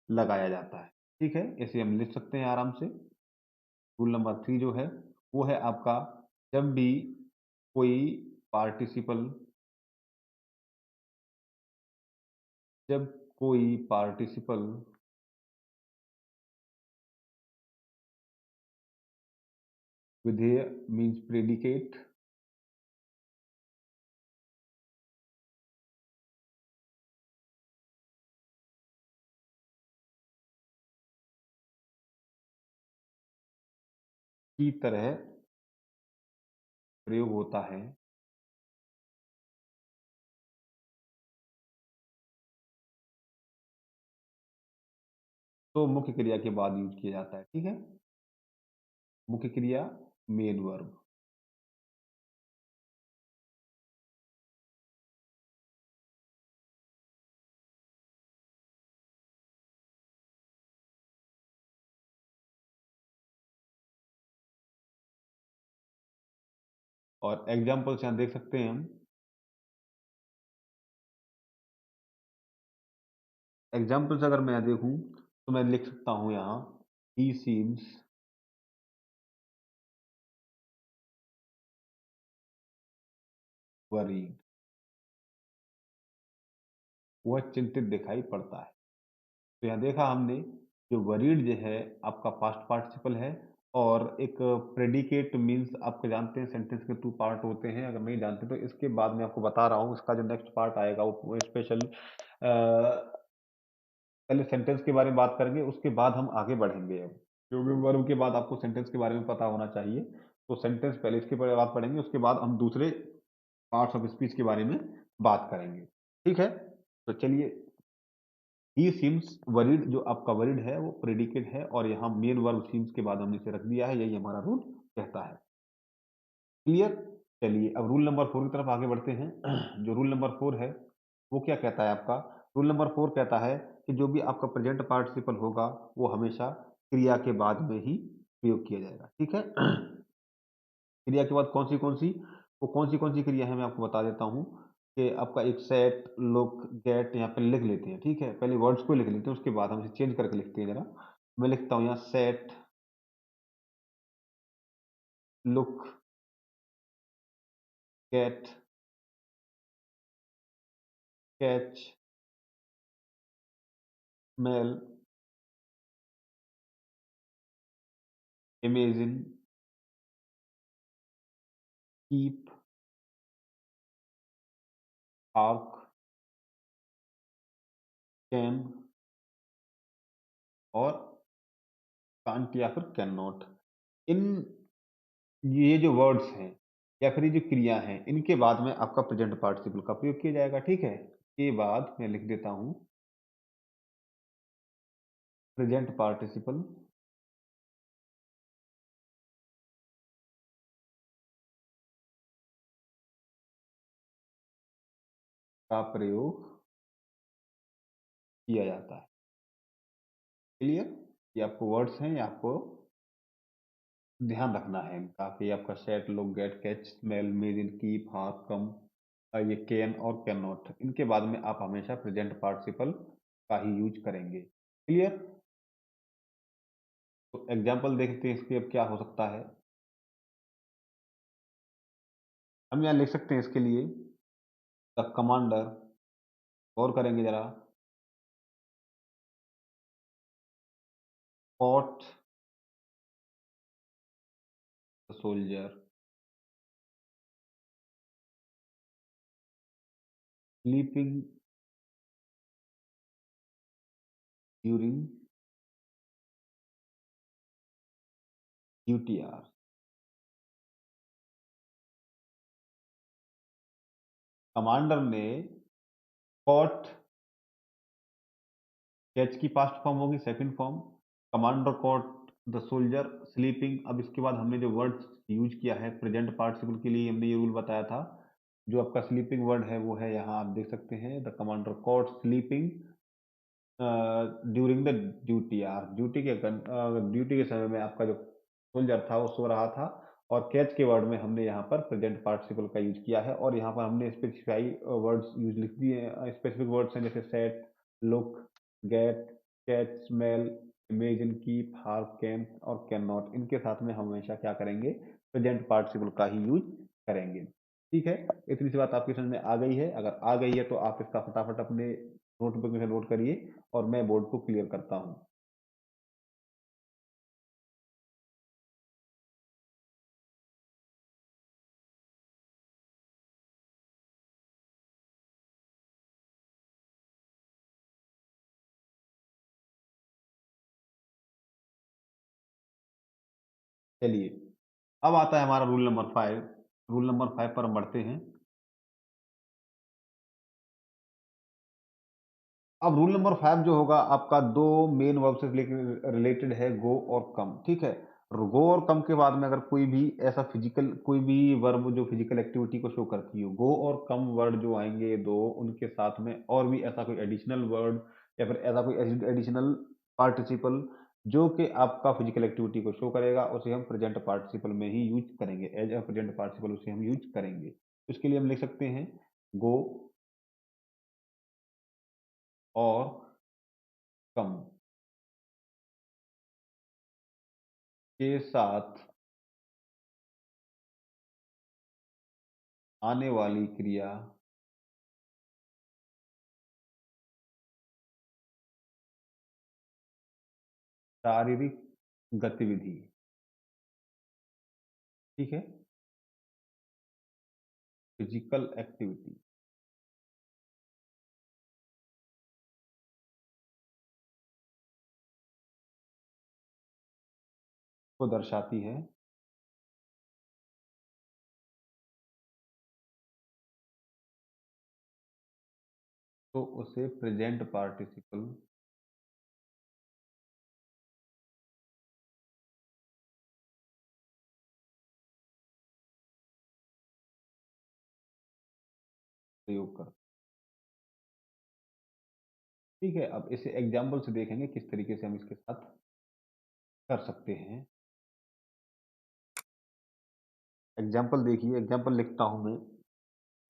लगाया जाता है। ठीक है, ऐसे हम लिख सकते हैं आराम से। रूल नंबर 3 जो है, वो है आपका, जब भी कोई पार्टिसिपल जब कोई पार्टिसिपल विधेय मीन्स प्रेडिकेट की तरह प्रयोग होता है, तो मुख्य क्रिया के बाद यूज किया जाता है। ठीक है, मुख्य क्रिया मेन वर्ब। और एग्जाम्पल्स यहाँ देख सकते हैं हम। एग्जाम्पल्स अगर मैं देखूं तो मैं लिख सकता हूं यहाँ, ही सीम्स वरीड, वह चिंतित दिखाई पड़ता है। तो यहाँ देखा हमने, जो वरीड जो है आपका पास्ट पार्टिसिपल है, और एक प्रेडिकेट मींस आपको जानते हैं सेंटेंस के 2 पार्ट होते हैं, अगर नहीं जानते तो इसके बाद मैं आपको बता रहा हूँ, इसका जो नेक्स्ट पार्ट आएगा वो स्पेशल पहले सेंटेंस के बारे में बात करेंगे, उसके बाद हम आगे बढ़ेंगे। अब क्योंकि वर्ब के बाद आपको सेंटेंस के बारे में पता होना चाहिए, तो सेंटेंस पहले इसके बाद पढ़ेंगे, उसके बाद हम दूसरे पार्ट्स ऑफ स्पीच के बारे में बात करेंगे। ठीक है, तो चलिए, ही सीम्स वरीड, जो आपका वरीड है वो प्रेडिकेट है, और यहाँ मेन वर्ब सीम्स के बाद हमने इसे रख दिया है, यही हमारा रूल कहता है। क्लियर। चलिए अब रूल नंबर 4 की तरफ आगे बढ़ते हैं। जो रूल नंबर 4 है वो क्या कहता है आपका? रूल नंबर 4 कहता है कि जो भी आपका प्रेजेंट पार्टिसिपल होगा वो हमेशा क्रिया के बाद में ही प्रयोग किया जाएगा। ठीक है। क्रिया के बाद कौन सी क्रिया है मैं आपको बता देता हूँ, कि आपका एक सेट, लुक, गेट यहाँ पे लिख लेते हैं। ठीक है, पहले वर्ड्स को लिख लेते हैं, उसके बाद हम इसे चेंज करके लिखते हैं। जरा मैं लिखता हूँ यहाँ, set, look, get, catch, smell, imagine, keep, arc, can और कांट या फिर कैन नॉट। इन ये जो वर्ड्स हैं या फिर ये जो क्रिया हैं, इनके बाद में आपका प्रेजेंट पार्टिसिपल का प्रयोग किया जाएगा। ठीक है, के बाद मैं लिख देता हूं, प्रेजेंट पार्टिसिपल का प्रयोग किया जाता है। क्लियर। ये आपको वर्ड्स हैं, ये आपको ध्यान रखना है इनका, कि आपका set, look, get, catch, smell, imagine, keep, half, come, ये कैन और कैन नॉट, इनके बाद में आप हमेशा प्रेजेंट पार्टिसिपल का ही यूज करेंगे। क्लियर। तो एग्जाम्पल देखते हैं इसके, अब क्या हो सकता है। हम यहाँ लिख सकते हैं इसके लिए, द कमांडर, गौर करेंगे जरा, fought the soldier, sleeping during duty hour. Commander ने फॉट, कैच की पास्ट फॉर्म होगी second form, commander caught the soldier sleeping. अब इसके बाद हमने जो वर्ड यूज किया है प्रेजेंट पार्टिसिपल के लिए, हमने ये रूल बताया था, जो आपका स्लीपिंग वर्ड है वो है यहाँ, आप देख सकते हैं, the commander caught sleeping during the duty or, duty के समय में आपका जो सोल्जर था वो सो रहा था। और कैच के वर्ड में हमने यहाँ पर प्रेजेंट पार्टिसिपल का यूज किया है, और यहाँ पर हमने स्पेसिफाई वर्ड्स यूज लिख दिए, स्पेसिफिक वर्ड्स हैं जैसे set, look, get, catch, smell, imagine, keep, hear, can और कैन नॉट, इनके साथ में हम हमेशा क्या करेंगे, प्रेजेंट पार्टिसिपल का ही यूज करेंगे। ठीक है, इतनी सी बात आपकी समझ में आ गई है? अगर आ गई है तो आप इसका फटाफट अपने नोटबुक में नोट करिए और मैं बोर्ड को क्लियर करता हूँ। चलिए, अब आता है हमारा रूल नंबर 5। रूल नंबर 5 पर हम बढ़ते हैं। अब रूल नंबर 5 जो होगा आपका, 2 मेन वर्ब से रिलेटेड है, गो और कम। ठीक है? गो और कम के बाद में अगर कोई भी ऐसा फिजिकल, कोई भी वर्ब जो फिजिकल एक्टिविटी को शो करती हो, गो और कम वर्ड जो आएंगे दो, उनके साथ में और भी ऐसा कोई एडिशनल वर्ड या फिर ऐसा कोई एडिशनल पार्टिसिपल जो कि आपका फिजिकल एक्टिविटी को शो करेगा, उसे हम प्रेजेंट पार्टिसिपल में ही यूज करेंगे। एज अ प्रेजेंट पार्टिसिपल उसे हम यूज करेंगे। उसके लिए हम लिख सकते हैं गो और कम के साथ आने वाली क्रिया शारीरिक गतिविधि। ठीक है? फिजिकल एक्टिविटी को दर्शाती है, तो उसे प्रेजेंट पार्टिसिपल प्रयोग कर। ठीक है, अब इसे एग्जाम्पल से देखेंगे किस तरीके से हम इसके साथ कर सकते हैं। एग्जाम्पल देखिए, एग्जाम्पल लिखता हूं मैं।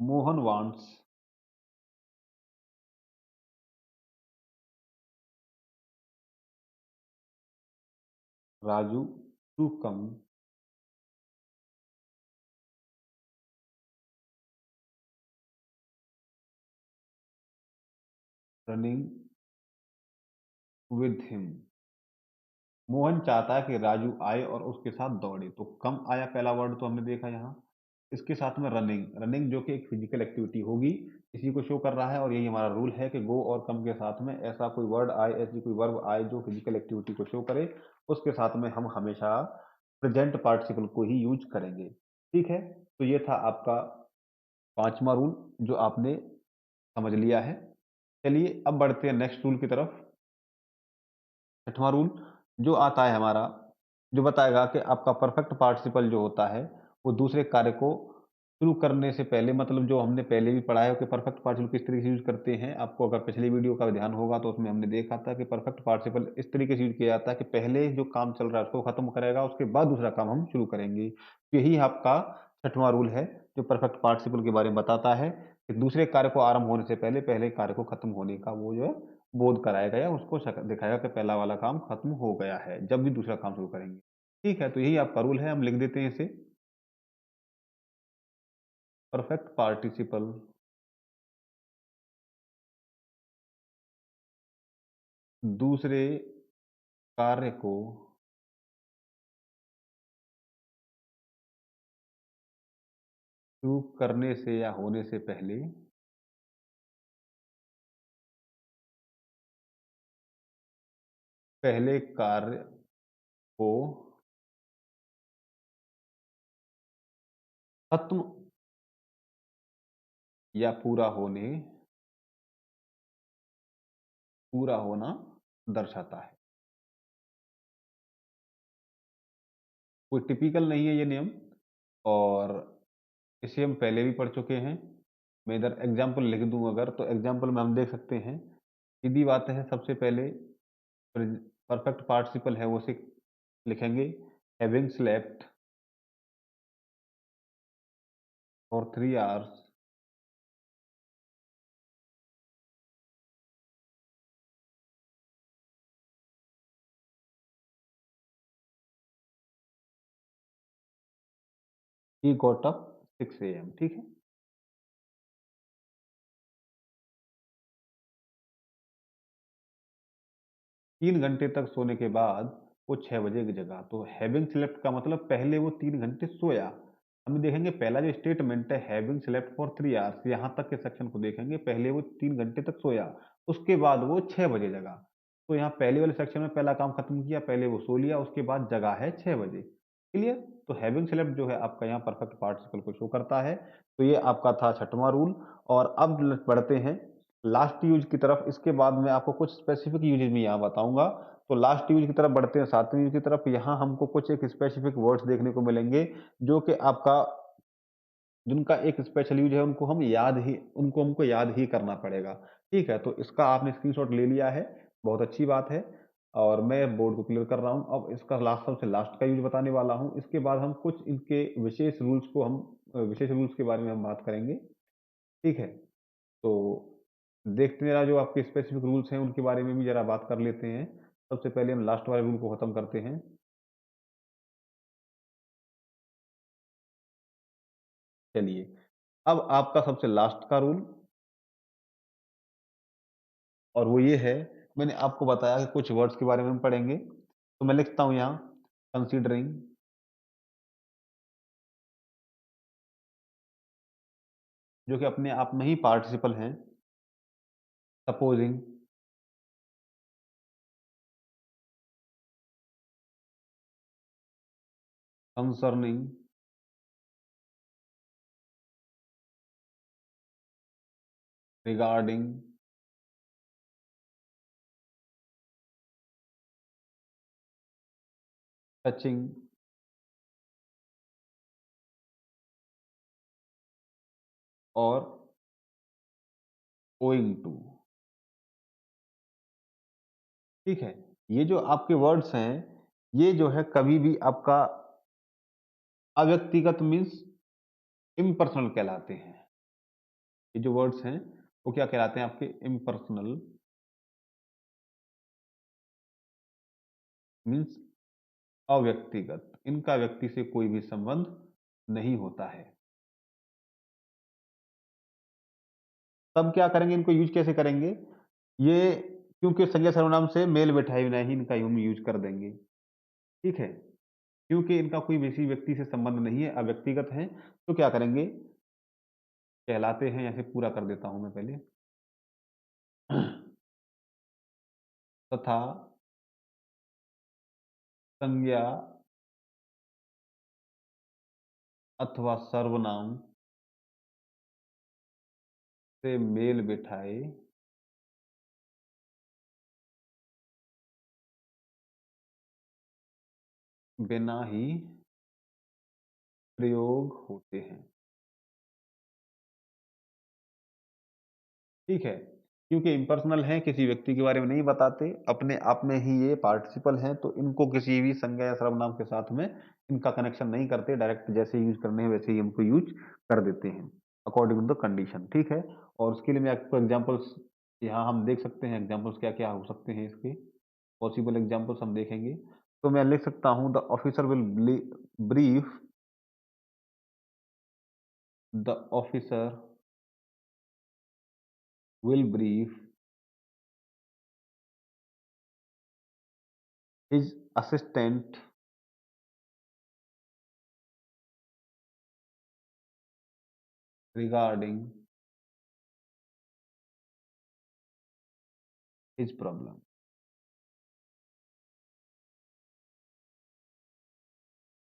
Mohan wants Raju to come running with him. Mohan चाहता है कि राजू आए और उसके साथ दौड़े। तो कम आया पहला वर्ड, तो हमने देखा यहाँ। इसके साथ में रनिंग, रनिंग जो कि एक फिजिकल एक्टिविटी होगी, इसी को शो कर रहा है। और यही हमारा रूल है कि गो और कम के साथ में ऐसा कोई वर्ड आए, ऐसी कोई वर्ब आए जो फिजिकल एक्टिविटी को शो करे, उसके साथ में हम हमेशा प्रेजेंट पार्टिसिपल को ही यूज करेंगे। ठीक है? तो ये था आपका पांचवा रूल जो आपने समझ लिया है। चलिए अब बढ़ते हैं नेक्स्ट रूल की तरफ। छठवां रूल जो आता है हमारा, जो बताएगा कि आपका परफेक्ट पार्टिसिपल जो होता है, वो दूसरे कार्य को शुरू करने से पहले, मतलब जो हमने पहले भी पढ़ा है कि परफेक्ट पार्टिसिपल किस तरीके से यूज करते हैं। आपको अगर पिछली वीडियो का ध्यान होगा तो उसमें हमने देखा था कि परफेक्ट पार्टिसिपल इस तरीके से यूज किया जाता है कि पहले जो काम चल रहा है उसको खत्म करेगा, उसके बाद दूसरा काम हम शुरू करेंगे। यही आपका छठवां रूल है जो परफेक्ट पार्टिसिपल के बारे में बताता है कि दूसरे कार्य को आरंभ होने से पहले पहले कार्य को खत्म होने का वो जो है बोध कराएगा, या उसको दिखाएगा कि पहला वाला काम खत्म हो गया है जब भी दूसरा काम शुरू करेंगे। ठीक है, तो यही आपका रूल है। हम लिख देते हैं इसे। परफेक्ट पार्टिसिपल दूसरे कार्य को शुरू करने से या होने से पहले पहले कार्य को खत्म या पूरा होना दर्शाता है। कोई टिपिकल नहीं है ये नियम, और इसे हम पहले भी पढ़ चुके हैं। मैं इधर एग्जाम्पल लिख दूं अगर, तो एग्जाम्पल में हम देख सकते हैं। सीधी बात है, सबसे पहले परफेक्ट पार्टिसिपल है वो से लिखेंगे having slept for 3 hours he got up 6 AM, ठीक है। 3 घंटे तक सोने के बाद वो 6 बजे जगा, तो हैविंग स्लेप्ट का मतलब पहले वो 3 घंटे सोया। हम देखेंगे पहला जो स्टेटमेंट है हैविंग स्लेप्ट फॉर 3 आवर्स, यहाँ तक के सेक्शन को देखेंगे, पहले वो 3 घंटे तक सोया, उसके बाद वो 6 बजे जगा। तो यहाँ पहले वाले सेक्शन में पहला काम खत्म किया, पहले वो सो लिया, उसके बाद जगा है 6 बजे। क्लियर? तो हैविंग स्लेप्ट जो है आपका यहाँ परफेक्ट पार्टिसिपल को शो करता है। तो ये आपका था छठवां रूल। और अब बढ़ते हैं लास्ट यूज की तरफ। इसके बाद मैं आपको कुछ स्पेसिफिक यूजेज में यहाँ बताऊंगा। तो लास्ट यूज की तरफ बढ़ते हैं, सातवें यूज की तरफ। यहाँ हमको कुछ एक स्पेसिफिक वर्ड्स देखने को मिलेंगे जो कि आपका जिनका एक स्पेशल यूज है, उनको हमको याद ही करना पड़ेगा। ठीक है, तो इसका आपने स्क्रीनशॉट ले लिया है, बहुत अच्छी बात है। और मैं बोर्ड को क्लियर कर रहा हूँ। अब इसका सबसे लास्ट का यूज बताने वाला हूँ। इसके बाद हम कुछ इनके विशेष रूल्स के बारे में हम बात करेंगे। ठीक है, तो देखते हैं जरा जो आपके स्पेसिफिक रूल्स हैं उनके बारे में भी जरा बात कर लेते हैं। सबसे पहले हम लास्ट वाले रूल को खत्म करते हैं। चलिए, अब आपका सबसे लास्ट का रूल, और वो ये है, मैंने आपको बताया कि कुछ वर्ड्स के बारे में हम पढ़ेंगे, तो मैं लिखता हूं यहां कंसीडरिंग, जो कि अपने आप में ही पार्टिसिपल हैं। सपोजिंग, कंसर्निंग, रिगार्डिंग, टचिंग, और ओइंग टू। ठीक है, ये जो आपके वर्ड्स हैं, ये जो है कभी भी आपका अव्यक्तिगत मीन्स इम्पर्सनल कहलाते हैं। ये जो वर्ड्स हैं वो क्या कहलाते हैं आपके? इम्पर्सनल मीन्स अव्यक्तिगत, इनका व्यक्ति से कोई भी संबंध नहीं होता है। तब क्या करेंगे, इनको यूज कैसे करेंगे? ये क्योंकि संज्ञा सर्वनाम से मेल बैठाए बिना ही इनका हम यूज कर देंगे। ठीक है, क्योंकि इनका कोई किसी व्यक्ति से संबंध नहीं है, अव्यक्तिगत है, तो क्या करेंगे, कहलाते हैं, या फिर पूरा कर देता हूं मैं पहले तथा संज्ञा अथवा सर्वनाम से मेल बिठाए बिना ही प्रयोग होते हैं। ठीक है, क्योंकि इम्पर्सनल हैं, किसी व्यक्ति के बारे में नहीं बताते, अपने आप में ही ये पार्टिसिपल हैं, तो इनको किसी भी संज्ञा या सर्वनाम के साथ में इनका कनेक्शन नहीं करते, डायरेक्ट जैसे यूज करने हैं वैसे ही इनको यूज कर देते हैं अकॉर्डिंग टू द कंडीशन। ठीक है, और उसके लिए मैं आपको एग्जांपल्स यहाँ हम देख सकते हैं, एग्जांपल्स क्या क्या हो सकते हैं इसके, पॉसिबल एग्जांपल्स हम देखेंगे। तो मैं लिख सकता हूँ the officer will brief the officer will brief his assistant regarding his problem।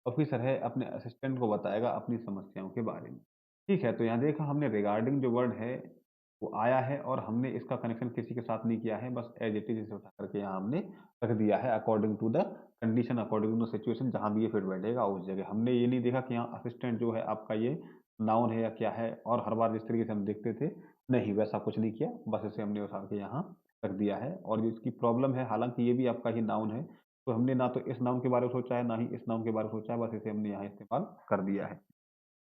Officer है अपने असिस्टेंट को बताएगा अपनी समस्याओं के बारे में। ठीक है, तो यहाँ देखा हमने रिगार्डिंग जो वर्ड है वो आया है, और हमने इसका कनेक्शन किसी के साथ नहीं किया है, बस एज इट इज इसे उठा करके यहाँ हमने रख दिया है according to the condition, according to the situation, जहाँ भी ये फिट बैठेगा उस जगह। हमने ये नहीं देखा कि यहाँ असिस्टेंट जो है आपका ये नाउन है या क्या है, और हर बार जिस तरीके से हम देखते थे, नहीं वैसा कुछ नहीं किया, बस इसे हमने उठा के यहाँ रख दिया है। और जो इसकी प्रॉब्लम है, हालांकि ये भी आपका ही नाउन है, तो हमने ना तो इस नाउन के बारे में सोचा है, ना ही इस नाउन के बारे में सोचा है, बस इसे हमने यहाँ इस्तेमाल कर दिया है।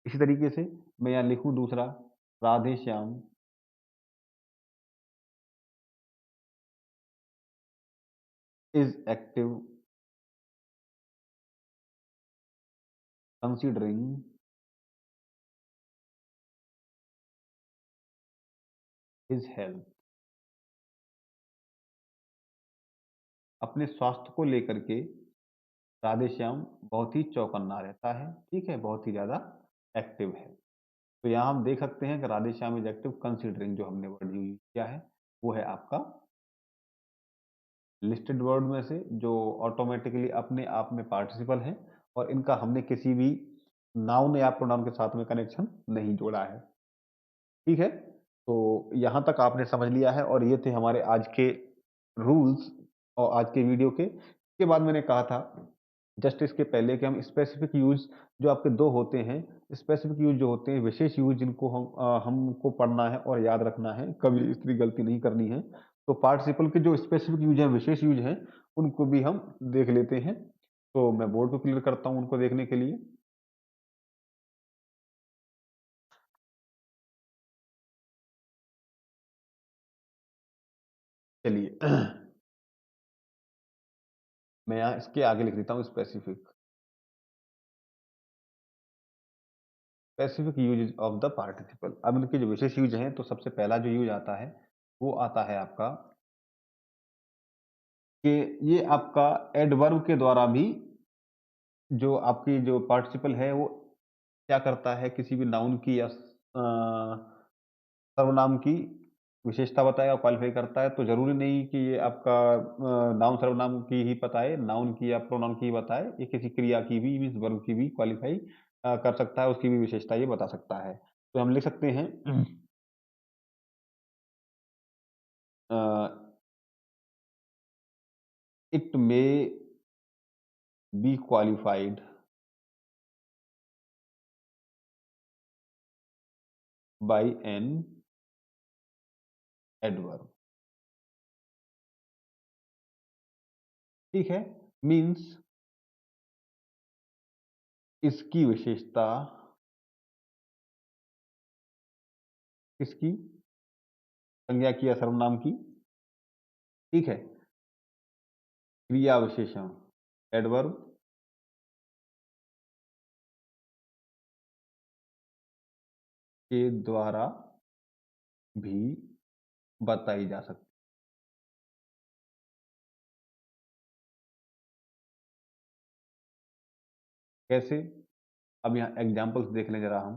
इसी तरीके से मैं यहाँ लिखूं दूसरा, Radhe Shyam is active considering his health, अपने स्वास्थ्य को लेकर के राधेश्याम बहुत ही चौकन्ना रहता है, ठीक है, बहुत ही ज़्यादा एक्टिव है। तो यहाँ हम देख सकते हैं कि राधेश्याम इज एक्टिव कंसिडरिंग, जो हमने वर्ड यूज किया है वो है आपका लिस्टेड वर्ड में से जो ऑटोमेटिकली अपने आप में पार्टिसिपल है और इनका हमने किसी भी नाउन या प्रोनाउन के साथ में कनेक्शन नहीं जोड़ा है, ठीक है। तो यहाँ तक आपने समझ लिया है और ये थे हमारे आज के रूल्स और आज के वीडियो के। इसके बाद मैंने कहा था जस्ट इसके पहले कि हम स्पेसिफिक यूज जो आपके दो होते हैं, स्पेसिफिक यूज जो होते हैं, विशेष यूज जिनको हमको पढ़ना है और याद रखना है, कभी इतनी गलती नहीं करनी है। तो पार्टिसिपल के जो स्पेसिफिक यूज हैं, विशेष यूज हैं, उनको भी हम देख लेते हैं। तो मैं बोर्ड को क्लियर करता हूँ उनको देखने के लिए। चलिए मैं यहाँ इसके आगे लिख देता हूँ specific, specific use of the participle. अब इनके जो विशेष यूज हैं, तो सबसे पहला जो यूज आता है वो आता है आपका कि ये आपका एडवर्ब के द्वारा भी जो आपकी जो पार्टिसिपल है वो क्या करता है, किसी भी नाउन की या सर्वनाम की विशेषता बताएगा, क्वालिफाई करता है। तो जरूरी नहीं कि ये आपका नाउन सर्वनाम की ही बताए, नाउन की या प्रोनाउन की ही बताए, ये किसी क्रिया की भी मीन्स वर्ब की भी क्वालिफाई कर सकता है, उसकी भी विशेषता ये बता सकता है। तो हम लिख सकते हैं it may be qualified by an adverb, ठीक है। मीन्स इसकी विशेषता किसकी, संज्ञा की या सर्वनाम की, ठीक है, क्रिया विशेषण एडवर्ब के द्वारा भी बताई जा सकती, कैसे, अब यहाँ एग्जांपल्स देख लें जरा हम।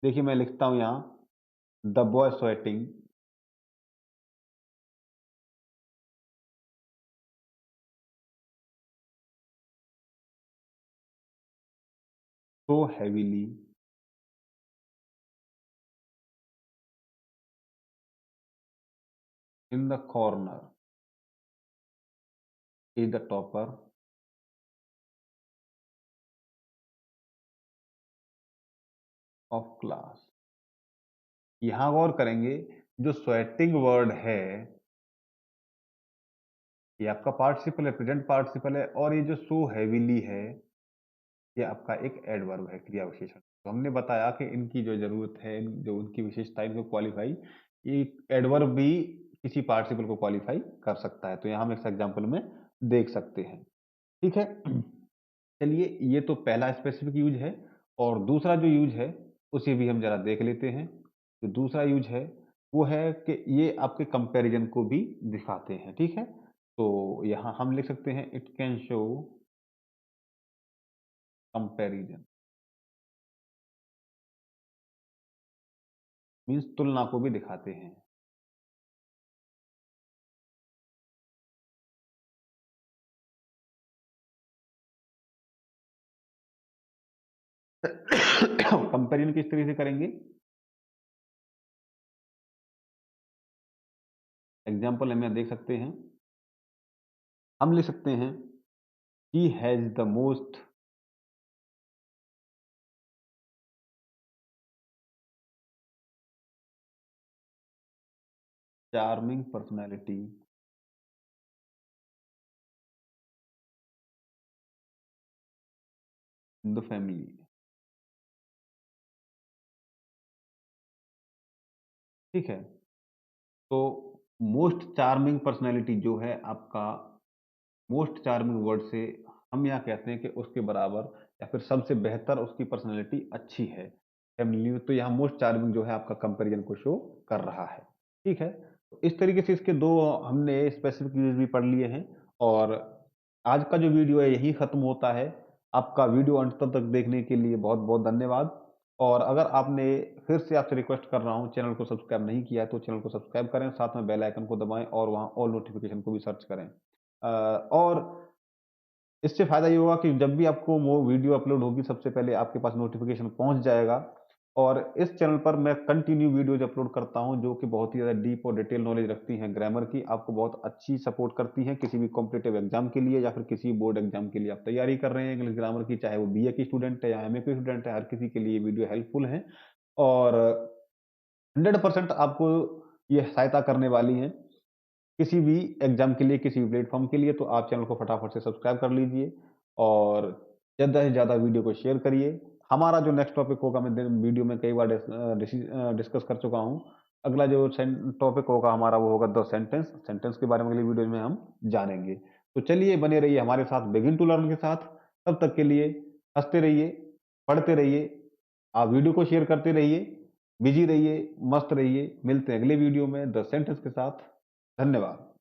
देखिए मैं लिखता हूं यहाँ the boy sweating so heavily in the corner is the topper of class. यहां गौर करेंगे, जो स्वेटिंग वर्ड है ये आपका पार्टिसिपल है, प्रेजेंट पार्टिसिपल है, और ये जो सो हैवीली है ये आपका एक एडवर्ब है, क्रिया विशेषण। तो हमने बताया कि इनकी जो जरूरत है, जो उनकी विशेषता, इनको क्वालिफाई, ये एडवर्ब भी किसी पार्टिसिपल को क्वालिफाई कर सकता है। तो यहाँ हम इस एग्जाम्पल में देख सकते हैं, ठीक है। चलिए ये तो पहला स्पेसिफिक यूज है, और दूसरा जो यूज है उसे भी हम जरा देख लेते हैं। जो दूसरा यूज है वो है कि ये आपके कंपैरिजन को भी दिखाते हैं, ठीक है। तो यहाँ हम लिख सकते हैं it can show comparison, means तुलना को भी दिखाते हैं। कंपैरिजन किस तरीके से करेंगे, एग्जाम्पल हम यहाँ देख सकते हैं। हम लिख सकते हैं he has the most charming personality in the family, ठीक है। तो मोस्ट चार्मिंग पर्सनैलिटी जो है आपका, मोस्ट चार्मिंग वर्ड से हम यहाँ कहते हैं कि उसके बराबर या फिर सबसे बेहतर उसकी पर्सनैलिटी अच्छी है। फैमिली न्यूज़, तो यहाँ मोस्ट चार्मिंग जो है आपका कंपैरिजन को शो कर रहा है। ठीक है? तो इस तरीके से इसके 2 हमने स्पेसिफिक न्यूज़ भी पढ़ लिए हैं और आज का जो वीडियो है यही खत्म होता है। आपका वीडियो अंत तक देखने के लिए बहुत-बहुत धन्यवाद। और अगर आपने फिर से आपसे रिक्वेस्ट कर रहा हूँ चैनल को सब्सक्राइब नहीं किया है तो चैनल को सब्सक्राइब करें, साथ में बेल आइकन को दबाएँ और वहाँ ऑल नोटिफ़िकेशन को भी सर्च करें। और इससे फ़ायदा ये होगा कि जब भी आपको वो वीडियो अपलोड होगी सबसे पहले आपके पास नोटिफ़िकेशन पहुँच जाएगा। और इस चैनल पर मैं कंटिन्यू वीडियोज़ अपलोड करता हूँ जो कि बहुत ही ज़्यादा डीप और डिटेल नॉलेज रखती हैं ग्रामर की, आपको बहुत अच्छी सपोर्ट करती हैं किसी भी कॉम्पिटिटिव एग्ज़ाम के लिए या फिर किसी बोर्ड एग्ज़ाम के लिए आप तैयारी कर रहे हैं इंग्लिश ग्रामर की, चाहे वो बीए की स्टूडेंट है या एमए की स्टूडेंट है, हर किसी के लिए ये वीडियो हेल्पफुल है और 100% आपको ये सहायता करने वाली हैं। किसी भी एग्ज़ाम के लिए, किसी भी प्लेटफ़ॉर्म के लिए, तो आप चैनल को फटाफट से सब्सक्राइब कर लीजिए और ज़्यादा से ज़्यादा वीडियो को शेयर करिए। हमारा जो नेक्स्ट टॉपिक होगा मैं दिन वीडियो में कई बार डिस्कस कर चुका हूँ। अगला जो टॉपिक होगा हमारा वो होगा द सेंटेंस। सेंटेंस के बारे में अगली वीडियो में हम जानेंगे। तो चलिए बने रहिए हमारे साथ बिगिन टू लर्न के साथ। तब तक के लिए हँसते रहिए, पढ़ते रहिए, आप वीडियो को शेयर करते रहिए, बिज़ी रहिए, मस्त रहिए। मिलते हैं अगले वीडियो में द सेंटेंस के साथ। धन्यवाद।